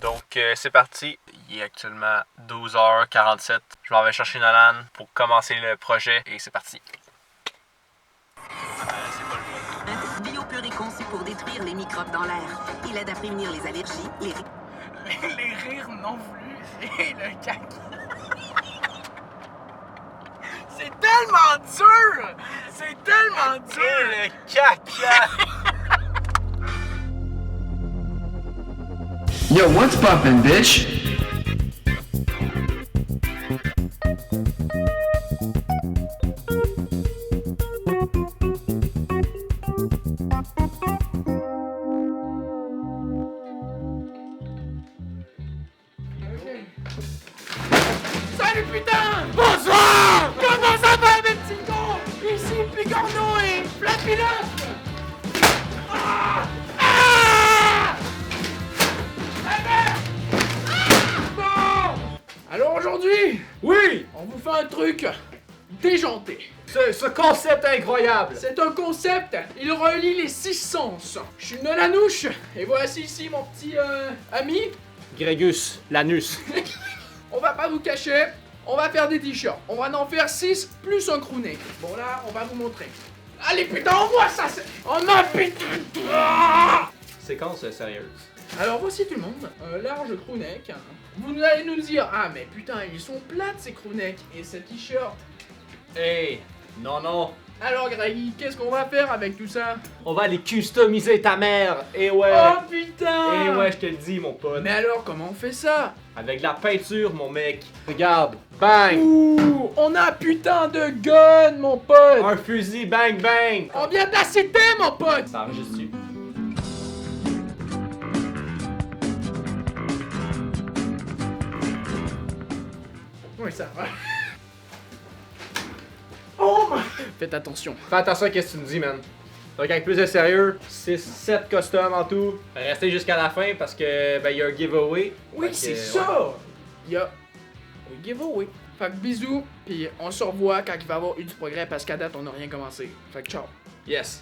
Donc c'est parti, il est actuellement 12h47. Je m'en vais chercher Nolan pour commencer le projet et c'est parti. C'est pas le fun. Biopur est conçu pour détruire les microbes dans l'air. Il aide à prévenir les allergies, les rires non voulus et le caca. C'est tellement dur! C'est tellement dur! Et le caca! Yo, what's poppin', bitch? Salut putain! Bonsoir! Comment ça va mes petits cons? Ici Pigorneau et Flapilote! Ah! Ah! La merde! Ah! Bon! Alors aujourd'hui, oui, on vous fait un truc déjanté. Ce concept incroyable! C'est un concept, il relie les 6 sens. Je suis Nolanouche et voici ici mon petit ami. Grégus, l'anus. On va pas vous cacher, on va faire des t-shirts. On va en faire 6 plus un crewneck. Bon là, on va vous montrer. Allez putain, on voit ça! Oh non putain! Ah! Séquence sérieuse. Alors voici tout le monde, un large crewneck. Vous allez nous dire, ah mais putain, ils sont plates ces crewnecks et ce t-shirt. Hey! Non. Alors Greggy, qu'est-ce qu'on va faire avec tout ça? On va aller customiser ta mère! Et ouais! Oh putain! Et ouais, je te le dis, mon pote. Mais alors, comment on fait ça? Avec de la peinture, mon mec. Regarde. Bang! Ouh, on a un putain de gun, mon pote! Un fusil, bang, bang! On vient de la cité, mon pote! Ça enregistre-tu? Oui, ça va. Oh my... Faites attention. Fais attention à ce que tu nous dis, man. Donc, avec plus de sérieux, 7 costumes en tout. Restez jusqu'à la fin parce que, ben, il y a un giveaway. Oui, Fait c'est que, ça! Il y a un giveaway. Fait que bisous, puis on se revoit quand il va y avoir eu du progrès parce qu'à date, on n'a rien commencé. Fait que ciao. Yes.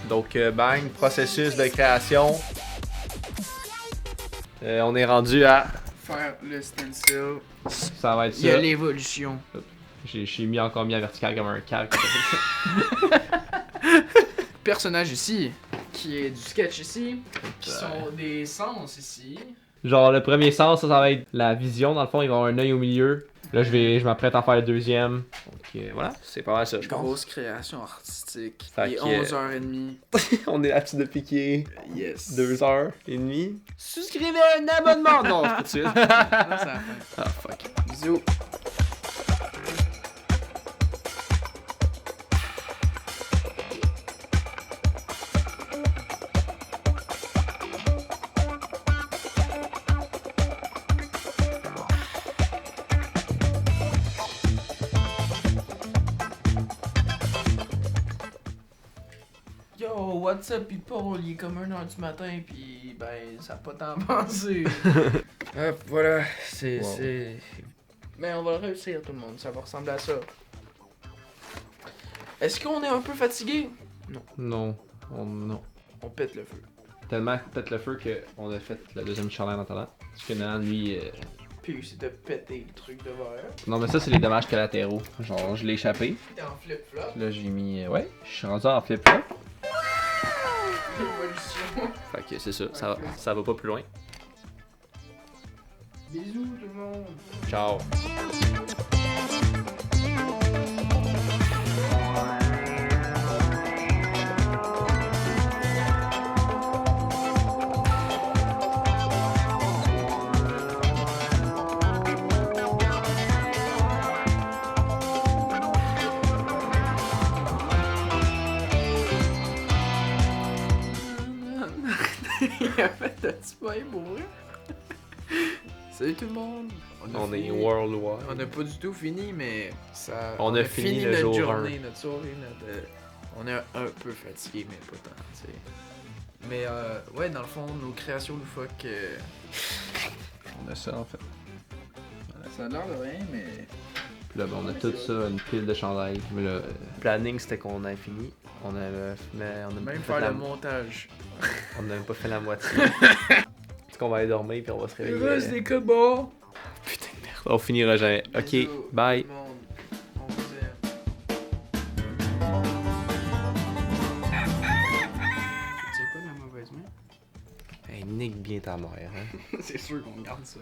Donc bang, processus de création. On est rendu à... Faire le stencil. Ça va être Il y a ça. l'évolution. J'ai mis encore mis à vertical comme un calque. Personnage ici, qui est du sketch ici, qui sont des sens ici. Genre le premier sens, ça va être la vision. Dans le fond, il va avoir un œil au milieu. Là, je m'apprête à faire le deuxième. Donc voilà, c'est pas mal ça, je pense. Grosse création artistique. Fait Il est que- 11h30. On est là-dessus depuis qu'il Yes. 2h30. Souscrivez à un abonnement! Non, c'est pas tout de suite. Ah, ça a fait. Ah, fuck. Bisous. Yo, what's up people? Il est comme 1h du matin pis ben ça a pas tant pensé. Voilà, c'est... Wow. Mais on va le réussir tout le monde, ça va ressembler à ça. Est-ce qu'on est un peu fatigué? Non. Non. On pète le feu. Tellement peut-être le feu qu'on a fait la deuxième chaleur en attendant. Parce que Nolan, lui... Puis c'est de péter le truc de verre. Non, mais ça, c'est les dommages collatéraux. Genre, je l'ai échappé. T'es en flip-flop. Là, j'ai mis... Ouais, je suis rendu en flip-flop. Évolution. Fait que c'est ça. Ça va pas plus loin. Bisous tout le monde. Ciao. Il a fait un petit point pour vrai. Salut tout le monde! On est fini. worldwide. On n'a pas du tout fini, mais ça. On a fini le notre jour journée, notre soirée, on est un peu fatigué, mais pas tant, tu sais. Mais ouais, dans le fond, nos créations loufoques. On a ça en fait. Ça a l'air de rien, mais. Puis là, ben, on a tout ça, une pile de chandail. Mais le planning, c'était qu'on ait fini. On a Même faire le montage. On n'a même pas fait la moitié. Est-ce qu'on va aller dormir puis on va se réveiller? Le reste des cobards! Putain de merde. On finira jamais. Ok, Bisous, bye. tout le monde. On vous aime. Tu sais pas de la mauvaise main? Hey, nique bien ta mère, hein. C'est sûr qu'on garde ça.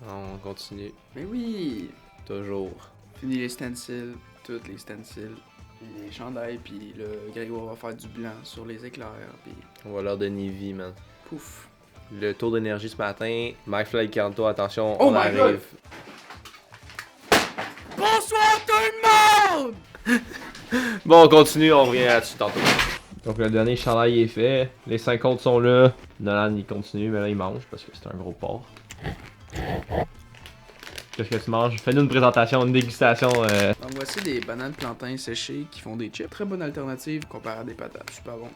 On continue. Mais oui! Toujours. Fini les stencils, toutes les stencils, les chandails, puis le Grégoire va faire du blanc sur les éclairs, puis On va leur donner vie, man. pouf. Le tour d'énergie ce matin. McFly 40, attention, Oh on my arrive. Bonsoir tout le monde! Bon, on continue, on revient là-dessus tantôt. Donc le dernier chandail est fait. Les 5 comptes sont là. Nolan il continue, mais là il mange parce que c'est un gros porc. Qu'est-ce que tu manges? Fais-nous une présentation, une dégustation. Donc voici des bananes plantains séchées qui font des chips. Très bonne alternative comparé à des patates, super bon.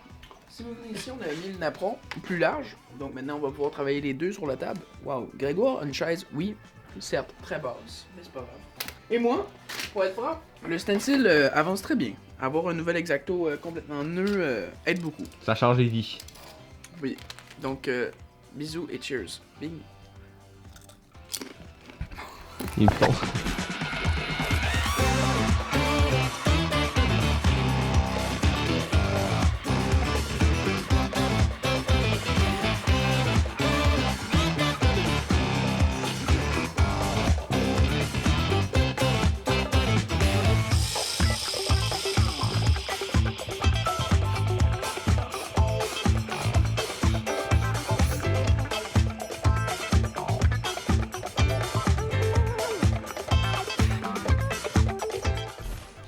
Si vous venez ici, on a mis le napperon plus large. Donc maintenant, on va pouvoir travailler les deux sur la table. Waouh, Grégoire, une chaise, oui, certes, très basse, mais c'est pas grave. Et moi, pour être franc, le stencil avance très bien. Avoir un nouvel exacto complètement nœud aide beaucoup. Ça change les vies. Oui. Donc, bisous et cheers. Bing. Il est bon.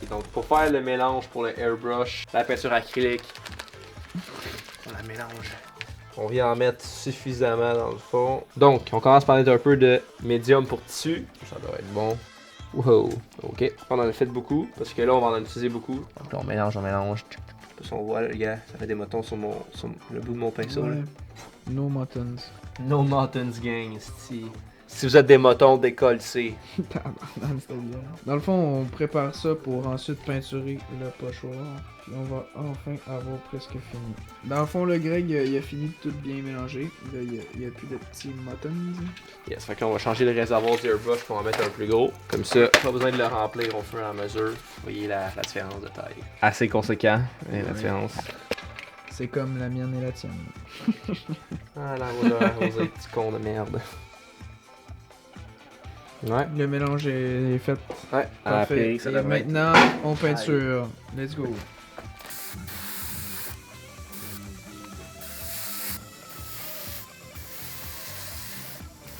Donc pour faire le mélange pour le airbrush, la peinture acrylique, on la mélange. On vient en mettre suffisamment dans le fond. Donc on commence par mettre un peu de médium pour tissu. Ça doit être bon. Wow, ok. On en a fait beaucoup parce que là on va en utiliser beaucoup. Donc là on mélange, on mélange. Parce qu'on voit, les gars, ça fait des motons sur le bout de mon pinceau. Là. No muttons. No Mountains Gang, si vous êtes des motons, décollez. Dans le fond, on prépare ça pour ensuite peinturer le pochoir. Puis on va enfin avoir presque fini. Dans le fond, le Greg, il a fini de tout bien mélanger. Là, il y a plus de petits muttons. Yes, fait que là, on va changer le réservoir du airbrush pour en mettre un plus gros. Comme ça, pas besoin de le remplir au fur et à mesure. Vous voyez la différence de taille. Assez conséquent, la différence. C'est comme la mienne et la tienne. Ah la roseur, rosé, petit con de merde. Ouais. Le mélange est fait. Ouais, Parfait. ça Et devrait être. maintenant, on peinture. Let's go.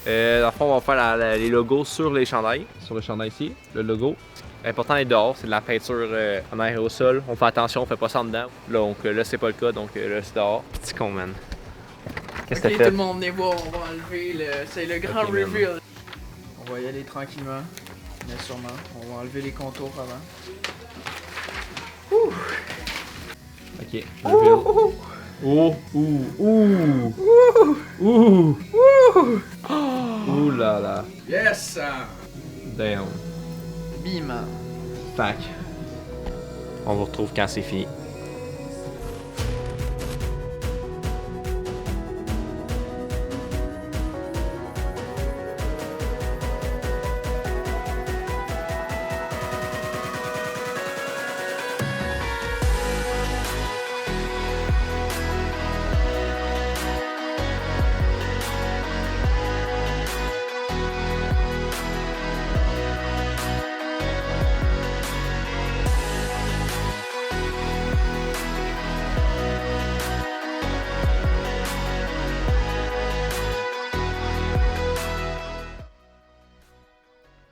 Dans le fond, on va faire les logos sur les chandails. Sur le chandail ici, le logo. L'important est dehors, c'est de la peinture en aérosol. On fait attention, on fait pas ça en dedans. Donc là, c'est pas le cas, donc là, c'est dehors. Petit con, man. Qu'est-ce que Ok, t'as tout fait? le monde, venez voir, on va enlever le. C'est le grand Ok, man. reveal. On va y aller tranquillement, mais sûrement. On va enlever les contours avant. Ok, reveal. Oh, ouh là là. Yes! Damn. Bim! Fac. On vous retrouve quand c'est fini.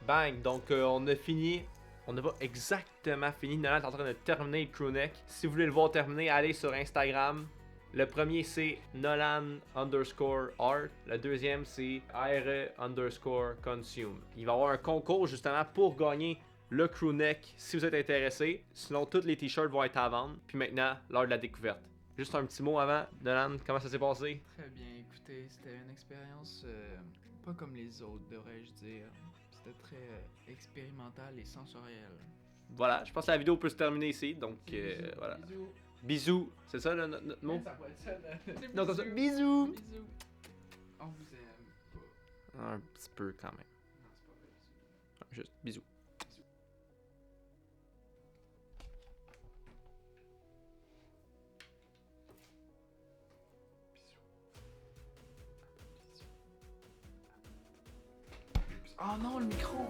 Bang! Donc on a fini. On n'a pas exactement fini. Nolan est en train de terminer le crewneck. Si vous voulez le voir terminer, allez sur Instagram. Le premier, c'est Nolan _ Art. Le deuxième, c'est R _ Consume. Il va y avoir un concours justement pour gagner le crewneck si vous êtes intéressé. Sinon, tous les t-shirts vont être à vendre. Puis maintenant, l'heure de la découverte. Juste un petit mot avant. Nolan, comment ça s'est passé? Très bien, écoutez, c'était une expérience pas comme les autres, devrais-je dire. C'était très expérimental et sensoriel. Voilà, je pense que la vidéo peut se terminer ici. Donc, voilà. Bisous. Bisous. C'est ça notre mot? Ça pourrait être ça. Non, comme ça. Bisous. Bisous. On vous aime. Un petit peu quand même. Non, c'est pas vrai. Juste bisous. Oh non, le micro!